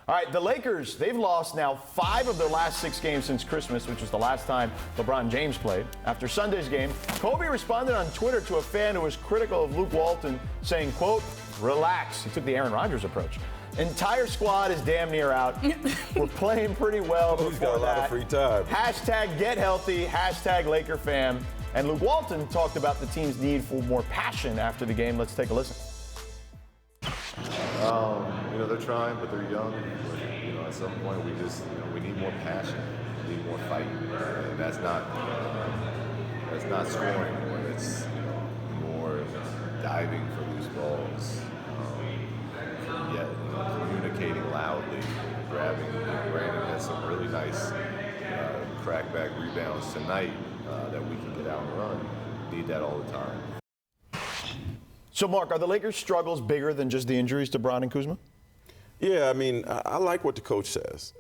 All right, the Lakers, they've lost now 5 of their last 6 games since Christmas, which was the last time LeBron James played. After Sunday's game, Kobe responded on Twitter to a fan who was critical of Luke Walton, saying, quote, relax. He took the Aaron Rodgers approach. Entire squad is damn near out. We're playing pretty well before He's got a lot of free time. Hashtag get healthy, hashtag Laker fam. And Luke Walton talked about the team's need for more passion after the game. Let's take a listen. They're trying, but they're young. But, at some point we just, we need more passion. We need more fight. And that's not scoring more. It's, more diving for loose balls. Yet, communicating loudly, grabbing. Brandon has some really nice crackback rebounds tonight that we can get out and run. Need that all the time. So, Mark, are the Lakers' struggles bigger than just the injuries to Bron and Kuzma? Yeah, I like what the coach says.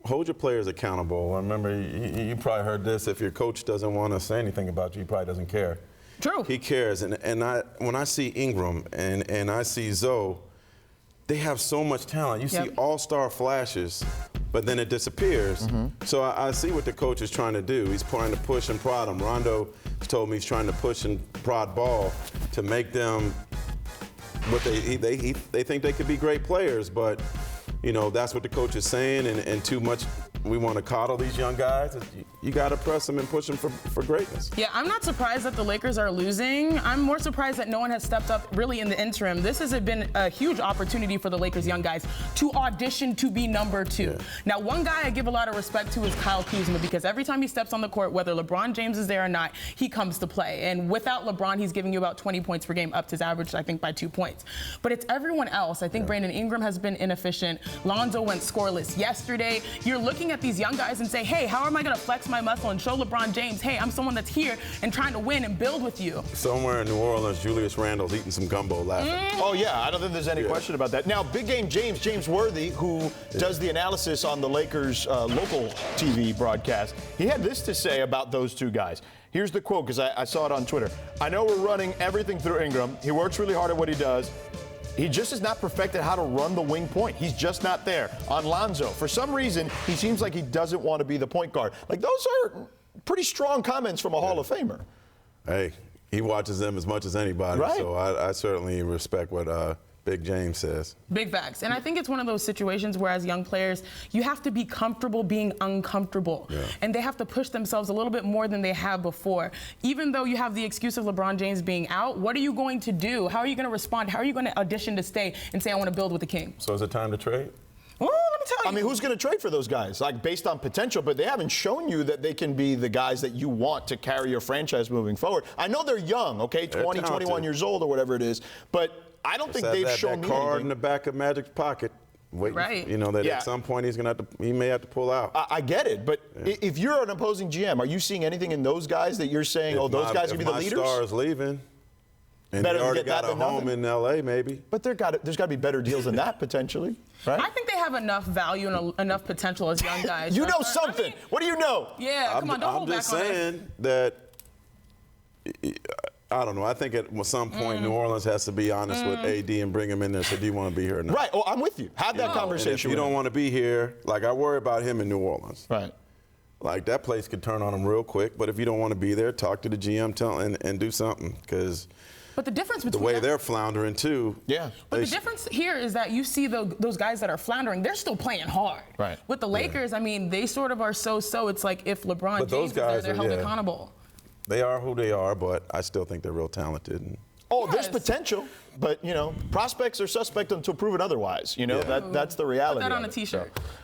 Hold your players accountable. Remember, you probably heard this. If your coach doesn't want to say anything about you, he probably doesn't care. True. He cares. And when I see Ingram and I see Zoe, they have so much talent. You see all-star flashes, but then it disappears. So I see what the coach is trying to do. He's trying to push and prod them. Rondo told me he's trying to push and prod ball to make them what they think they could be great players, but that's what the coach is saying, and too much we want to coddle these young guys. You got to press them and push them for greatness. Yeah, I'm not surprised that the Lakers are losing. I'm more surprised that no one has stepped up really in the interim. This has been a huge opportunity for the Lakers young guys to audition to be number 2. Yeah. Now, one guy I give a lot of respect to is Kyle Kuzma, because every time he steps on the court, whether LeBron James is there or not, he comes to play. And without LeBron, he's giving you about 20 points per game, upped his average, I think, by 2 points. But it's everyone else. I think Brandon Ingram has been inefficient. Lonzo went scoreless yesterday. You're looking at these young guys and say, hey, how am I going to flex my muscle and show LeBron James, hey, I'm someone that's here and trying to win and build with you? Somewhere in New Orleans, Julius Randle's eating some gumbo laughing. Oh, yeah, I don't think there's any question about that. Now, big game James Worthy, who does the analysis on the Lakers' local TV broadcast, he had this to say about those two guys. Here's the quote, because I saw it on Twitter. I know we're running everything through Ingram. He works really hard at what he does. He just has not perfected how to run the wing point. He's just not there. On Lonzo, for some reason, he seems like he doesn't want to be the point guard. Like, those are pretty strong comments from a Hall of Famer. Hey, he watches them as much as anybody, right. So I certainly respect what Big James says. Big facts. And I think it's one of those situations where as young players, you have to be comfortable being uncomfortable. Yeah. And they have to push themselves a little bit more than they have before. Even though you have the excuse of LeBron James being out, what are you going to do? How are you going to respond? How are you going to audition to stay and say, I want to build with the king? So is it time to trade? Well, let me tell you. I mean, who's going to trade for those guys? Like, based on potential, but they haven't shown you that they can be the guys that you want to carry your franchise moving forward. I know they're young, okay, 20, 21 years old or whatever it is, but I don't think they've shown that me card anything. in the back of Magic's pocket. Waiting, right. That at some point he may have to pull out. I get it, but if you're an opposing GM, are you seeing anything in those guys that you're saying, those guys can be the leaders? If my star is leaving, and they already got a home in L.A., maybe. But there's got to be better deals than that, potentially, right? I think they have enough value and enough potential as young guys. You know something. What do you know? Yeah, come on, don't hold back on us. I'm just saying that, I don't know. I think at some point New Orleans has to be honest with AD and bring him in there. So do you want to be here or not? Right. Oh, I'm with you. Have that conversation. And if you don't want to be here, like I worry about him in New Orleans. Right. Like that place could turn on him real quick. But if you don't want to be there, talk to the GM and do something, because but the difference between the way they're floundering too. Yeah. But the difference here is that you see those guys that are floundering, they're still playing hard. Right. With the Lakers, I mean, they sort of are so. It's like if LeBron James is there, they're held accountable. They are who they are, but I still think they're real talented. There's potential, but prospects are suspect until proven otherwise. That's the reality. Put that on a T-shirt.